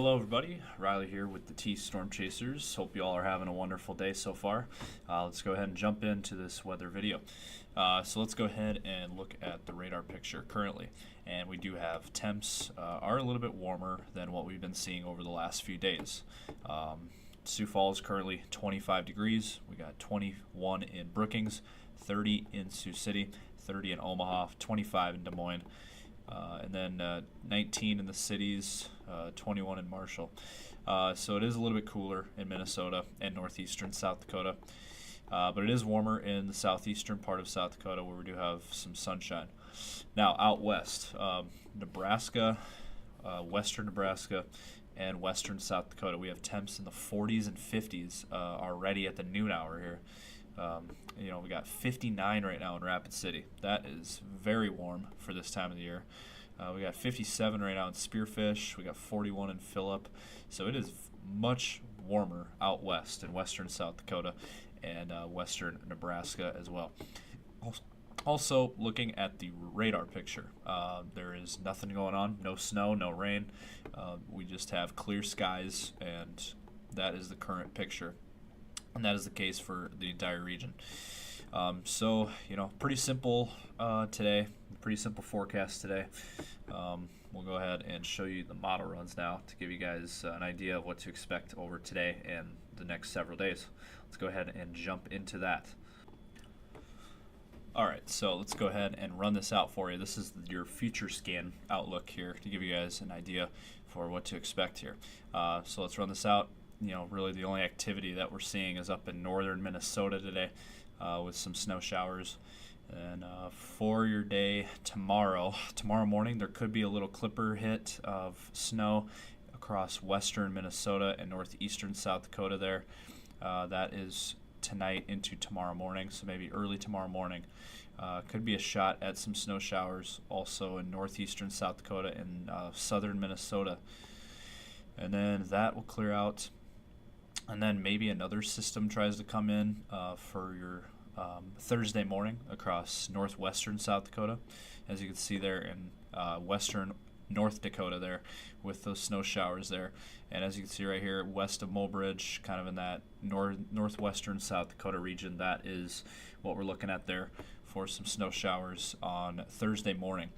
Hello everybody, Riley here with the T Storm Chasers. Hope you all are having a wonderful day so far. Let's go ahead and jump into this weather video. So let's go ahead and look at the radar picture currently. And we do have temps are a little bit warmer than what we've been seeing over the last few days. Sioux Falls currently 25 degrees. We got 21 in Brookings, 30 in Sioux City, 30 in Omaha, 25 in Des Moines. And then 19 in the cities, 21 in Marshall. So it is a little bit cooler in Minnesota and northeastern South Dakota. But it is warmer in the southeastern part of South Dakota where we do have some sunshine. Now out west, Nebraska, western Nebraska, and western South Dakota, we have temps in the 40s and 50s already at the noon hour here. We got 59 right now in Rapid City. That is very warm for this time of the year. We got 57 right now in Spearfish. We got 41 in Phillip. So it is much warmer out west in western South Dakota and western Nebraska as well. Also, looking at the radar picture, there is nothing going on. No snow, no rain. We just have clear skies, and that is the current picture. And that is the case for the entire region. Pretty simple today. Pretty simple forecast today. We'll go ahead and show you the model runs now to give you guys an idea of what to expect over today and the next several days. Let's go ahead and jump into that. All right, so let's go ahead and run this out for you. This is your future scan outlook here to give you guys an idea for what to expect here. So let's run this out. Really the only activity that we're seeing is up in northern Minnesota today with some snow showers. And for your day tomorrow morning, there could be a little clipper hit of snow across western Minnesota and northeastern South Dakota there. That is tonight into tomorrow morning, so maybe early tomorrow morning. Could be a shot at some snow showers also in northeastern South Dakota and southern Minnesota. And then that will clear out. And then maybe another system tries to come in for your Thursday morning across northwestern South Dakota, as you can see there in western North Dakota there with those snow showers there. And as you can see right here west of Mulbridge, kind of in that northwestern South Dakota region, that is what we're looking at there for some snow showers on Thursday morning.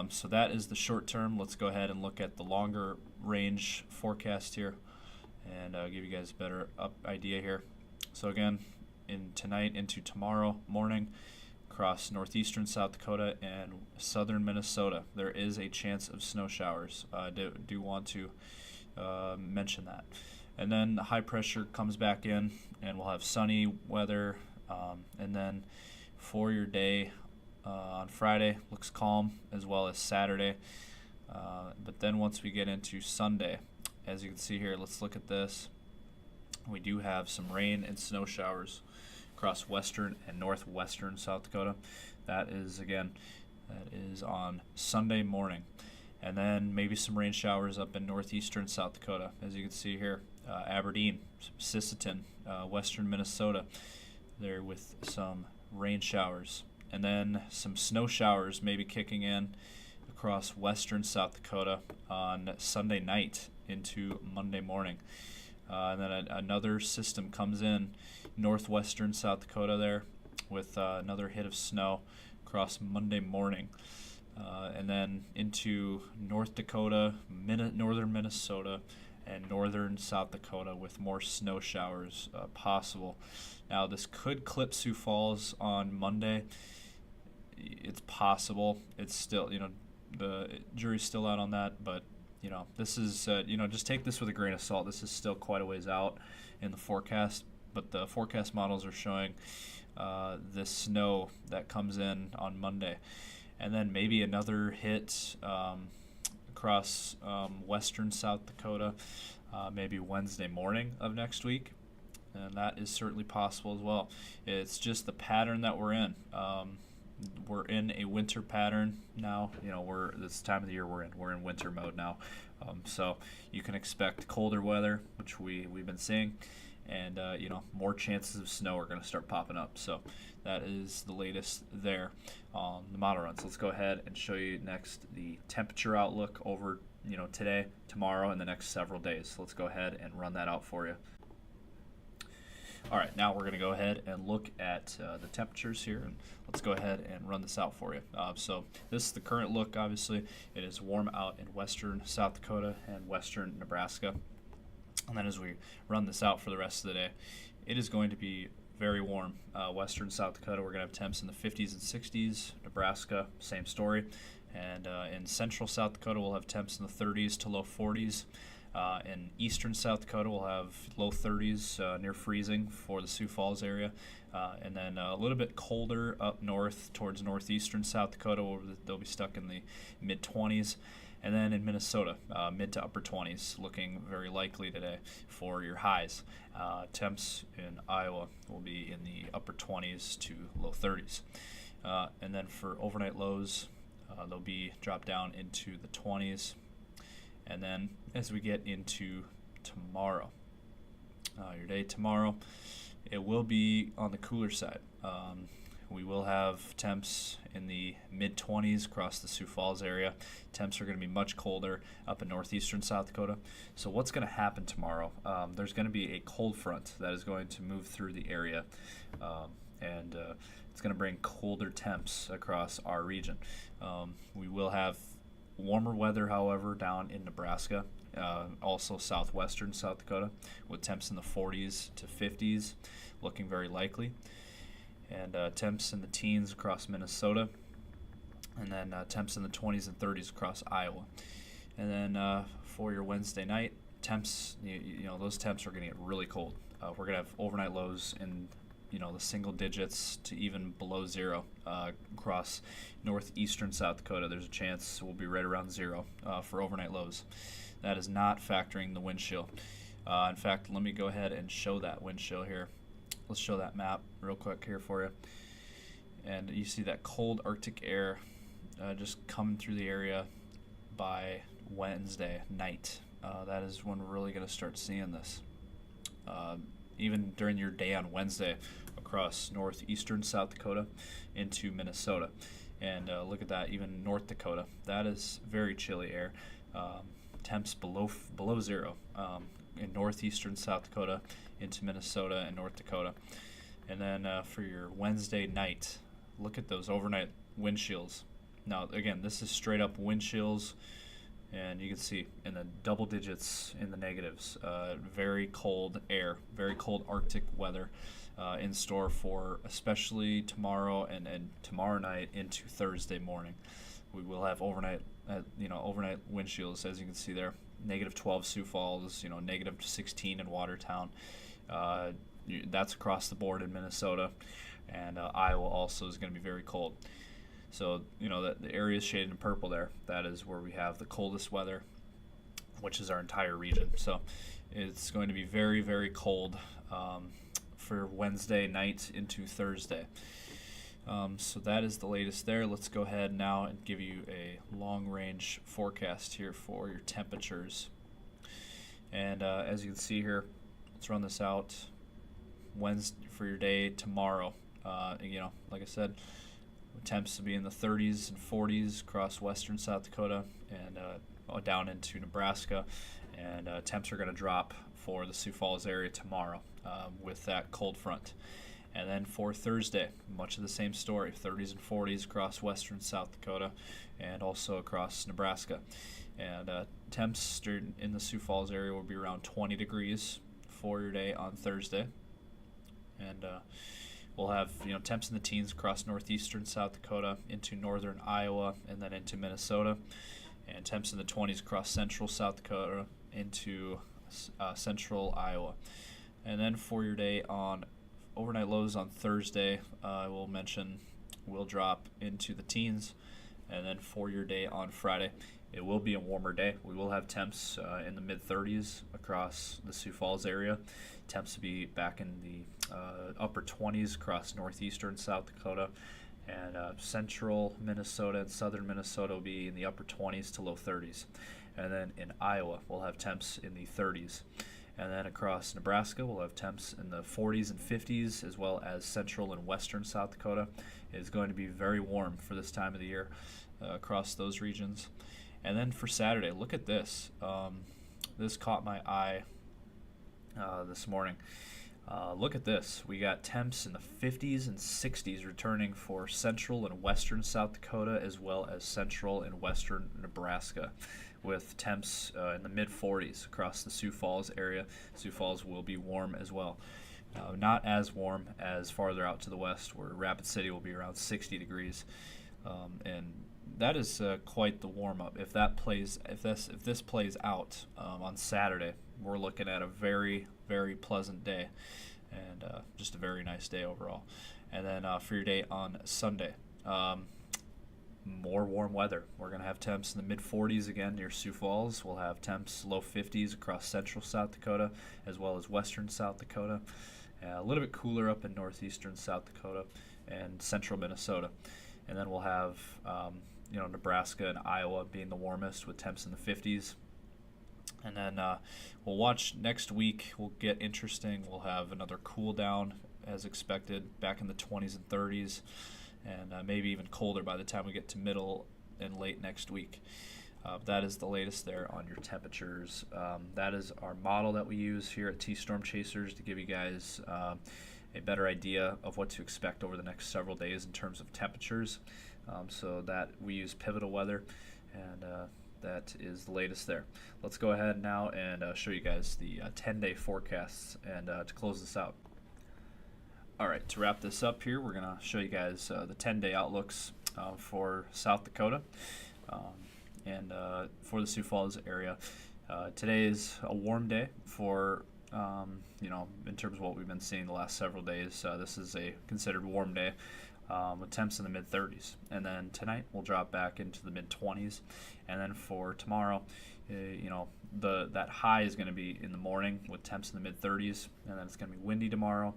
So that is the short term. Let's go ahead and look at the longer range forecast here and give you guys a better idea here. So again, in tonight into tomorrow morning, across northeastern South Dakota and southern Minnesota, there is a chance of snow showers. I do want to mention that. And then the high pressure comes back in, and we'll have sunny weather. And then for your day on Friday, looks calm, as well as Saturday. But then once we get into Sunday, as you can see here, let's look at this. We do have some rain and snow showers across western and northwestern South Dakota. That is on Sunday morning. And then maybe some rain showers up in northeastern South Dakota, as you can see here. Aberdeen, Sisseton, western Minnesota, there with some rain showers. And then some snow showers maybe kicking in across western South Dakota on Sunday night into Monday morning. And then another system comes in northwestern South Dakota there with another hit of snow across Monday morning. And then into North Dakota, northern Minnesota, and northern South Dakota with more snow showers possible. Now this could clip Sioux Falls on Monday. It's possible. It's still, the jury's still out on that, but this is, just take this with a grain of salt. This is still quite a ways out in the forecast, but the forecast models are showing this snow that comes in on Monday. And then maybe another hit across western South Dakota, maybe Wednesday morning of next week. And that is certainly possible as well. It's just the pattern that we're in. We're in a winter pattern now. This time of the year we're in winter mode now. So you can expect colder weather, which we've been seeing, and more chances of snow are going to start popping up. So that is the latest there on the model runs. Let's go ahead and show you next the temperature outlook over today, tomorrow, and the next several days. So let's go ahead and run that out for you. All right, now we're going to go ahead and look at the temperatures here, and let's go ahead and run this out for you. So this is the current look. Obviously, it is warm out in western South Dakota and western Nebraska. And then as we run this out for the rest of the day, it is going to be very warm. Western South Dakota, we're going to have temps in the 50s and 60s. Nebraska, same story. And in central South Dakota, we'll have temps in the 30s to low 40s. In eastern South Dakota, we'll have low 30s near freezing for the Sioux Falls area. And then a little bit colder up north towards northeastern South Dakota, where they'll be stuck in the mid-20s. And then in Minnesota, mid to upper 20s, looking very likely today for your highs. Temps in Iowa will be in the upper 20s to low 30s. And then for overnight lows, they'll be dropped down into the 20s. And then as we get into tomorrow, your day tomorrow, it will be on the cooler side. We will have temps in the mid-20s across the Sioux Falls area. Temps are going to be much colder up in northeastern South Dakota. So what's going to happen tomorrow? There's going to be a cold front that is going to move through the area, and it's going to bring colder temps across our region. We will have warmer weather, however, down in Nebraska, also southwestern South Dakota, with temps in the 40s to 50s, looking very likely. And temps in the teens across Minnesota, and then temps in the 20s and 30s across Iowa. And then for your Wednesday night, temps, those temps are going to get really cold. We're going to have overnight lows in the single digits to even below zero across northeastern South Dakota. There's a chance we'll be right around zero for overnight lows. That is not factoring the wind chill. In fact, let me go ahead and show that wind chill here. Let's show that map real quick here for you. And you see that cold Arctic air just coming through the area by Wednesday night. That is when we're really going to start seeing this. Even during your day on Wednesday across northeastern South Dakota into Minnesota. And look at that, even North Dakota. That is very chilly air. Temps below zero in northeastern South Dakota into Minnesota and North Dakota. And then for your Wednesday night, look at those overnight wind chills. Now, again, this is straight up wind chills, and you can see in the double digits in the negatives. Very cold air, very cold Arctic weather in store for especially tomorrow and tomorrow night into Thursday morning. We will have overnight wind chills, as you can see there. -12 Sioux Falls, -16 in Watertown. That's across the board in Minnesota, and Iowa also is going to be very cold. So the area is shaded in purple there. That is where we have the coldest weather, which is our entire region. So it's going to be very, very cold for Wednesday night into Thursday. So that is the latest there. Let's go ahead now and give you a long-range forecast here for your temperatures. And as you can see here, let's run this out. Wednesday for your day tomorrow. Like I said, temps to be in the 30s and 40s across western South Dakota and down into Nebraska. And temps are going to drop for the Sioux Falls area tomorrow with that cold front. And then for Thursday, much of the same story, 30s and 40s across western South Dakota and also across Nebraska. And temps in the Sioux Falls area will be around 20 degrees for your day on Thursday. And we'll have temps in the teens across northeastern South Dakota into northern Iowa and then into Minnesota. And temps in the 20s across central South Dakota into central Iowa. And then for your day on overnight lows on Thursday, I will mention, will drop into the teens. And then for your day on Friday, it will be a warmer day. We will have temps in the mid-30s across the Sioux Falls area. Temps to be back in the upper 20s across northeastern South Dakota. And central Minnesota and southern Minnesota will be in the upper 20s to low 30s. And then in Iowa, we'll have temps in the 30s. And then across Nebraska, we'll have temps in the 40s and 50s, as well as central and western South Dakota. It is going to be very warm for this time of the year across those regions. And then for Saturday, look at this. This caught my eye this morning. Look at this. We got temps in the 50s and 60s returning for central and western South Dakota, as well as central and western Nebraska, with temps in the mid 40s across the Sioux Falls area. Sioux Falls will be warm as well. Not as warm as farther out to the west, where Rapid City will be around 60 degrees, and that is quite the warm up. If this plays out on Saturday, we're looking at a very, very pleasant day, and just a very nice day overall. And then for your day on Sunday, more warm weather. We're going to have temps in the mid 40s again near Sioux Falls. We'll have temps low 50s across central South Dakota, as well as western South Dakota. A little bit cooler up in northeastern South Dakota and central Minnesota. And then we'll have Nebraska and Iowa being the warmest with temps in the 50s. And then we'll watch next week. Will get interesting. We'll have another cool down as expected, back in the 20s and 30s, and maybe even colder by the time we get to middle and late next week. That is the latest there on your temperatures. That is our model that we use here at T-Storm Chasers to give you guys a better idea of what to expect over the next several days in terms of temperatures. So that we use Pivotal Weather, and that is the latest there. Let's go ahead now and show you guys the 10-day forecasts and to close this out. All right, to wrap this up here, we're going to show you guys the 10-day outlooks for South Dakota and for the Sioux Falls area. Today is a warm day for, in terms of what we've been seeing the last several days. This is a considered warm day. With temps in the mid-30s, and then tonight we'll drop back into the mid-20s, and then for tomorrow, that high is going to be in the morning with temps in the mid-30s, and then it's going to be windy tomorrow,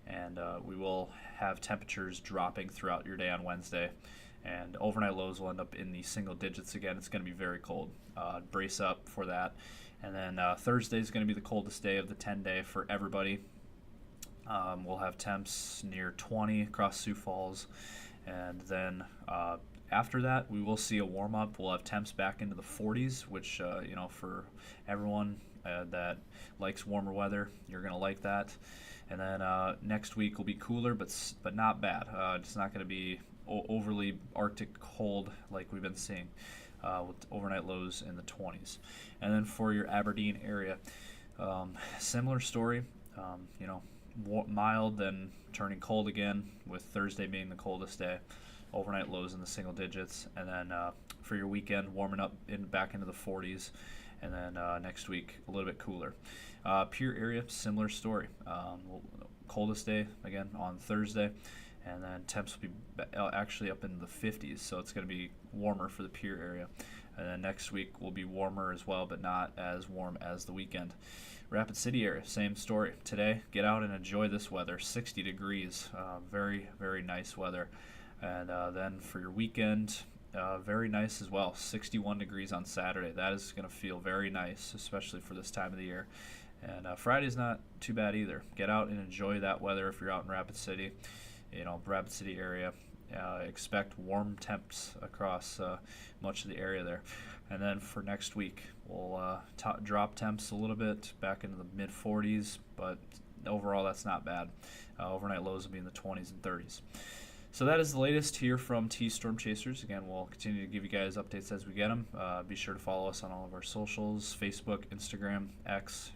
and we will have temperatures dropping throughout your day on Wednesday, and overnight lows will end up in the single digits again. It's going to be very cold. Brace up for that, and then Thursday is going to be the coldest day of the 10-day for everybody. We'll have temps near 20 across Sioux Falls, and then after that we will see a warm up. We'll have temps back into the 40s, which for everyone that likes warmer weather, you're going to like that. And then next week will be cooler, but not bad. It's not going to be overly Arctic cold like we've been seeing, with overnight lows in the 20s. And then for your Aberdeen area, similar story. Mild, then turning cold again, with Thursday being the coldest day, overnight lows in the single digits, and then for your weekend, warming up back into the 40s, and then next week a little bit cooler. Pierre area, similar story. Coldest day again on Thursday, and then temps will be actually up in the 50s, so it's going to be warmer for the Pierre area. And then next week will be warmer as well, but not as warm as the weekend. Rapid City area, same story. Today, get out and enjoy this weather. 60 degrees, very, very nice weather. And then for your weekend, very nice as well. 61 degrees on Saturday. That is going to feel very nice, especially for this time of the year. And Friday's not too bad either. Get out and enjoy that weather if you're out in Rapid City, Rapid City area. Expect warm temps across much of the area there. And then for next week, we'll drop temps a little bit back into the mid-40s, but overall that's not bad. Overnight lows will be in the 20s and 30s. So that is the latest here from T-Storm Chasers. Again, we'll continue to give you guys updates as we get them. Be sure to follow us on all of our socials, Facebook, Instagram, X,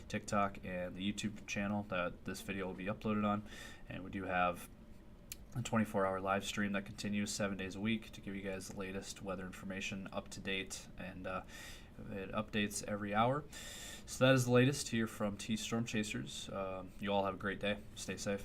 TikTok, and the YouTube channel that this video will be uploaded on. And we do have a 24-hour live stream that continues 7 days a week to give you guys the latest weather information up to date, and it updates every hour. So that is the latest here from T-Storm Chasers. You all have a great day. Stay safe.